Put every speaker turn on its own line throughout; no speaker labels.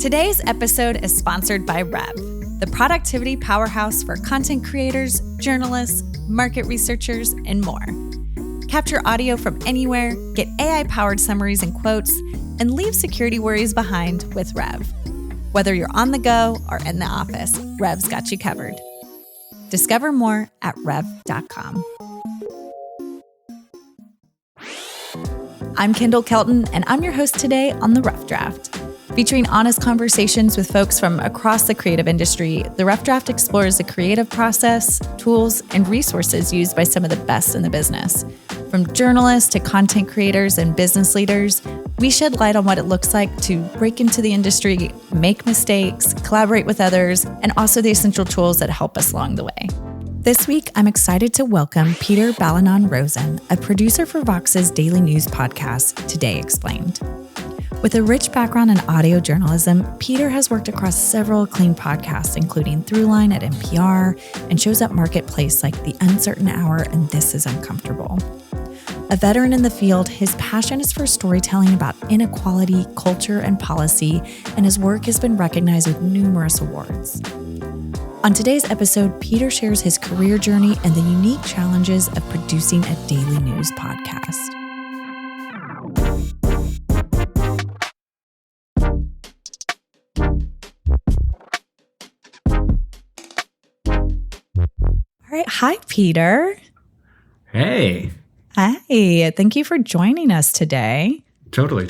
Today's episode is sponsored by Rev, the productivity powerhouse for content creators, journalists, market researchers, and more. Capture audio from anywhere, get AI-powered summaries and quotes, and leave security worries behind with Rev. Whether you're on the go or in the office, Rev's got you covered. Discover more at rev.com. I'm Kendall Kelton, and I'm your host today on The Rough Draft. Featuring honest conversations with folks from across the creative industry, The Rough Draft explores the creative process, tools, and resources used by some of the best in the business. From journalists to content creators and business leaders, we shed light on what it looks like to break into the industry, make mistakes, collaborate with others, and also the essential tools that help us along the way. This week, I'm excited to welcome Peter Balonon-Rosen, a producer for Vox's daily news podcast, Today Explained. With a rich background in audio journalism, Peter has worked across several acclaimed podcasts, including Throughline at NPR and shows at Marketplace like The Uncertain Hour and This Is Uncomfortable. A veteran in the field, his passion is for storytelling about inequality, culture, and policy, and his work has been recognized with numerous awards. On today's episode, Peter shares his career journey and the unique challenges of producing a daily news podcast. All right. Hi, Peter.
Hey.
Hi. Thank you for joining us today.
Totally.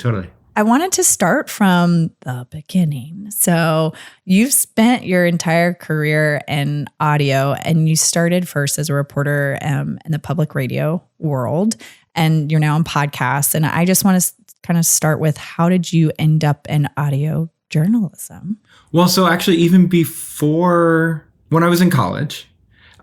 I wanted to start from the beginning. So you've spent your entire career in audio, and you started first as a reporter in the public radio world, and you're now on podcasts. And I just want to kind of start with, how did you end up in audio journalism?
Well, so actually, even before, when I was in college,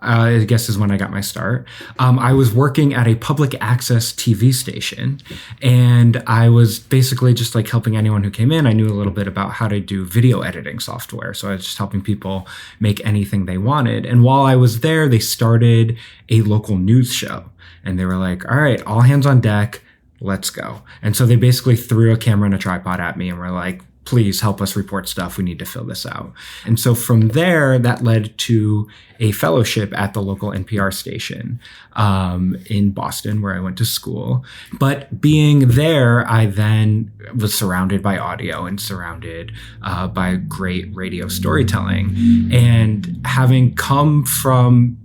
I guess is when I got my start. I was working at a public access TV station, and I was basically just like helping anyone who came in. I knew a little bit about how to do video editing software, so I was just helping people make anything they wanted. And while I was there, they started a local news show, and they were like, all right, all hands on deck, let's go. And so they basically threw a camera and a tripod at me and were like, please help us report stuff. We need to fill this out. And so from there, that led to a fellowship at the local NPR station in Boston, where I went to school. But being there, I then was surrounded by audio and surrounded by great radio storytelling. And having come from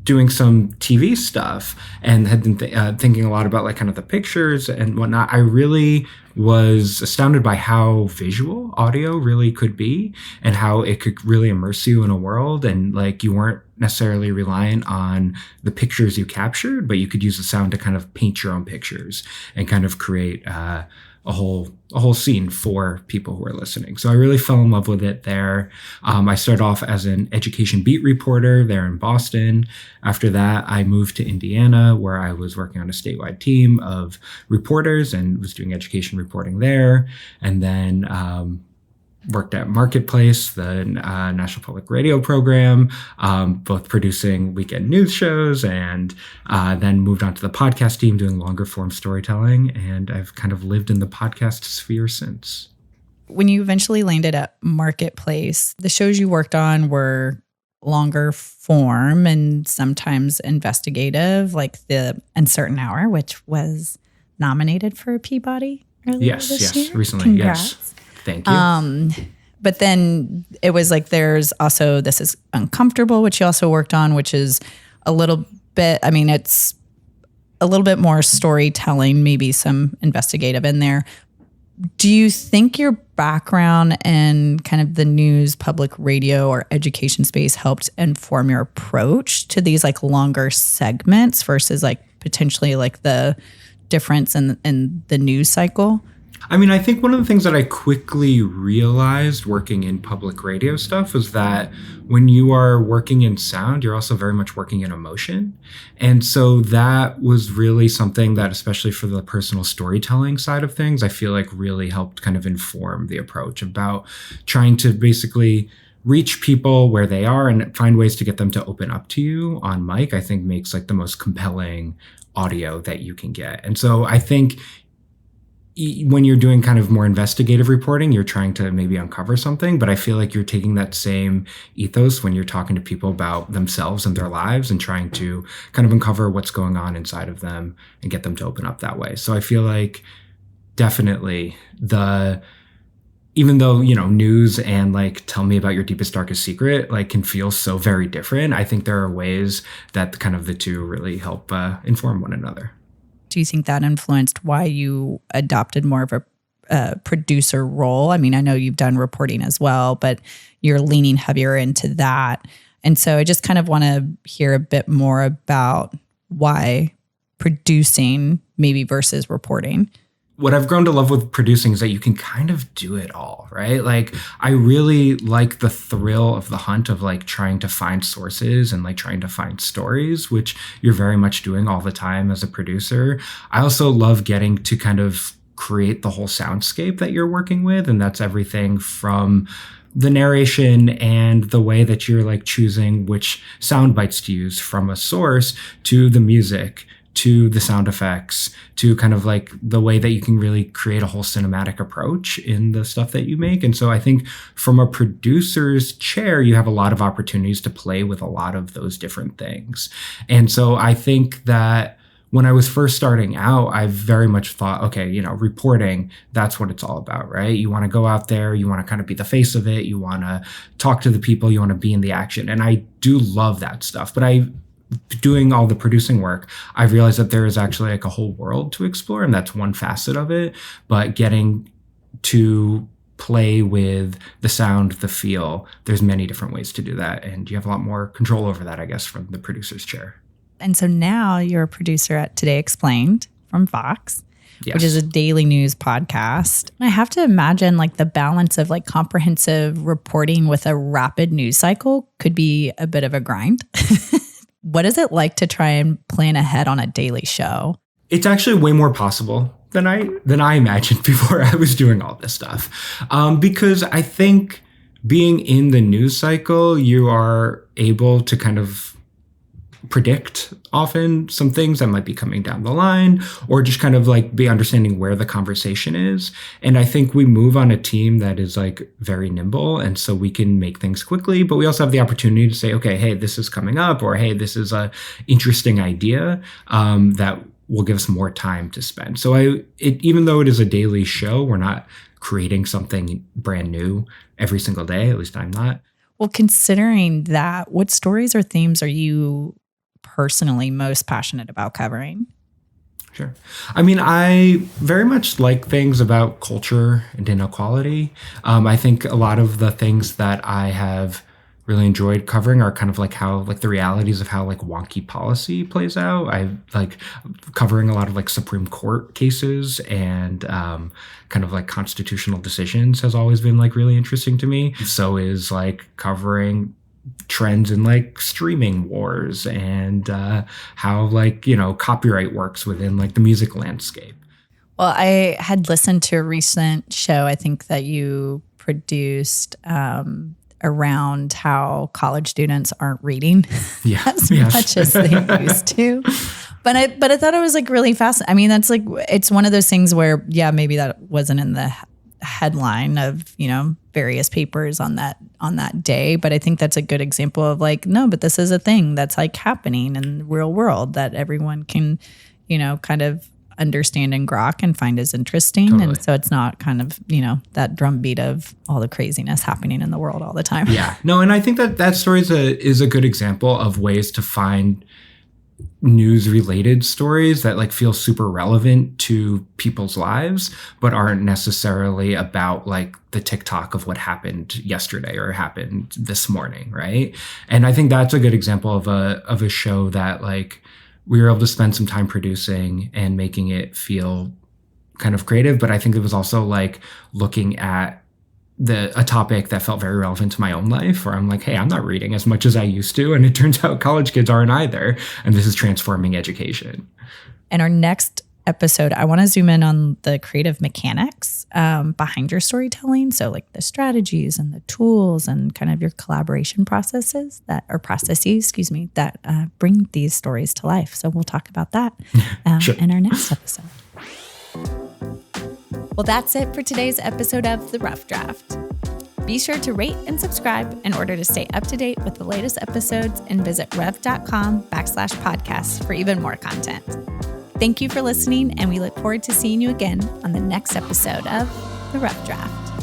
doing some TV stuff and had been thinking a lot about like kind of the pictures and whatnot, I really was astounded by how visual audio really could be and how it could really immerse you in a world. And like, you weren't necessarily reliant on the pictures you captured, but you could use the sound to kind of paint your own pictures and kind of create a whole scene for people who are listening. So I really fell in love with it there. I started off as an education beat reporter there in Boston. After that, I moved to Indiana, where I was working on a statewide team of reporters and was doing education reporting there. And then worked at Marketplace, the National Public Radio program, both producing weekend news shows, and then moved on to the podcast team doing longer form storytelling. And I've kind of lived in the podcast sphere since.
When you eventually landed at Marketplace, the shows you worked on were longer form and sometimes investigative, like The Uncertain Hour, which was nominated for a Peabody earlier this year.
Recently.
Congrats.
Yes. Thank you.
But then it was like, there's also This Is Uncomfortable, which you also worked on, which is a little bit, I mean, it's a little bit more storytelling, maybe some investigative in there. Do you think your background in kind of the news, public radio, or education space helped inform your approach to these like longer segments versus like potentially like the difference in the news cycle?
I mean, I think one of the things that I quickly realized working in public radio stuff was that when you are working in sound, you're also very much working in emotion. And so that was really something that, especially for the personal storytelling side of things, I feel like really helped kind of inform the approach about trying to basically reach people where they are and find ways to get them to open up to you on mic, I think makes like the most compelling audio that you can get. And so I think when you're doing kind of more investigative reporting, you're trying to maybe uncover something, but I feel like you're taking that same ethos when you're talking to people about themselves and their lives and trying to kind of uncover what's going on inside of them and get them to open up that way. So I feel like definitely even though, news and like tell me about your deepest, darkest secret, like can feel so very different, I think there are ways that kind of the two really help inform one another.
Do you think that influenced why you adopted more of a producer role? I mean, I know you've done reporting as well, but you're leaning heavier into that. And so I just kind of want to hear a bit more about why producing maybe versus reporting.
What I've grown to love with producing is that you can kind of do it all, right? Like, I really like the thrill of the hunt of like trying to find sources and like trying to find stories, which you're very much doing all the time as a producer. I also love getting to kind of create the whole soundscape that you're working with. And that's everything from the narration and the way that you're like choosing which sound bites to use from a source to the music, to the sound effects, to kind of like the way that you can really create a whole cinematic approach in the stuff that you make. And so I think from a producer's chair, you have a lot of opportunities to play with a lot of those different things. And so I think that when I was first starting out, I very much thought, okay, reporting, that's what it's all about, right? You want to go out there, you want to kind of be the face of it, you want to talk to the people, you want to be in the action. And I do love that stuff, but doing all the producing work, I realized that there is actually like a whole world to explore, and that's one facet of it. But getting to play with the sound, the feel, there's many different ways to do that. And you have a lot more control over that, I guess, from the producer's chair.
And so now you're a producer at Today Explained from Fox, yes, which is a daily news podcast. I have to imagine like the balance of like comprehensive reporting with a rapid news cycle could be a bit of a grind. What is it like to try and plan ahead on a daily show?
It's actually way more possible than I imagined before I was doing all this stuff. Because I think being in the news cycle, you are able to kind of predict often some things that might be coming down the line, or just kind of like be understanding where the conversation is. And I think we move on a team that is like very nimble, and so we can make things quickly, but we also have the opportunity to say, okay, hey, this is coming up, or hey, this is a interesting idea that will give us more time to spend. So even though it is a daily show, we're not creating something brand new every single day. At least I'm not.
Well, considering that, what stories or themes are you personally most passionate about covering?
Sure. I mean, I very much like things about culture and inequality. I think a lot of the things that I have really enjoyed covering are kind of like how like the realities of how like wonky policy plays out. I like covering a lot of like Supreme Court cases and kind of like constitutional decisions has always been like really interesting to me. So is like covering trends in like streaming wars and how like, copyright works within like the music landscape.
Well, I had listened to a recent show, I think that you produced around how college students aren't reading as much as they used to. But I thought it was like really fascinating. I mean, that's like, it's one of those things where, yeah, maybe that wasn't in the headline of, various papers on that day. But I think that's a good example of like, no, but this is a thing that's like happening in the real world that everyone can, kind of understand and grok and find as interesting. Totally. And so it's not kind of, that drumbeat of all the craziness happening in the world all the time.
Yeah, no. And I think that story is a good example of ways to find news related stories that like feel super relevant to people's lives, but aren't necessarily about like the TikTok of what happened yesterday or happened this morning. Right. And I think that's a good example of a show that like we were able to spend some time producing and making it feel kind of creative. But I think it was also like looking at a topic that felt very relevant to my own life, where I'm like, hey, I'm not reading as much as I used to. And it turns out college kids aren't either. And this is transforming education.
In our next episode, I want to zoom in on the creative mechanics behind your storytelling. So like the strategies and the tools and kind of your collaboration processes that bring these stories to life. So we'll talk about that
sure.
in our next episode. Well, that's it for today's episode of The Rough Draft. Be sure to rate and subscribe in order to stay up to date with the latest episodes and visit rev.com/podcasts for even more content. Thank you for listening, and we look forward to seeing you again on the next episode of The Rough Draft.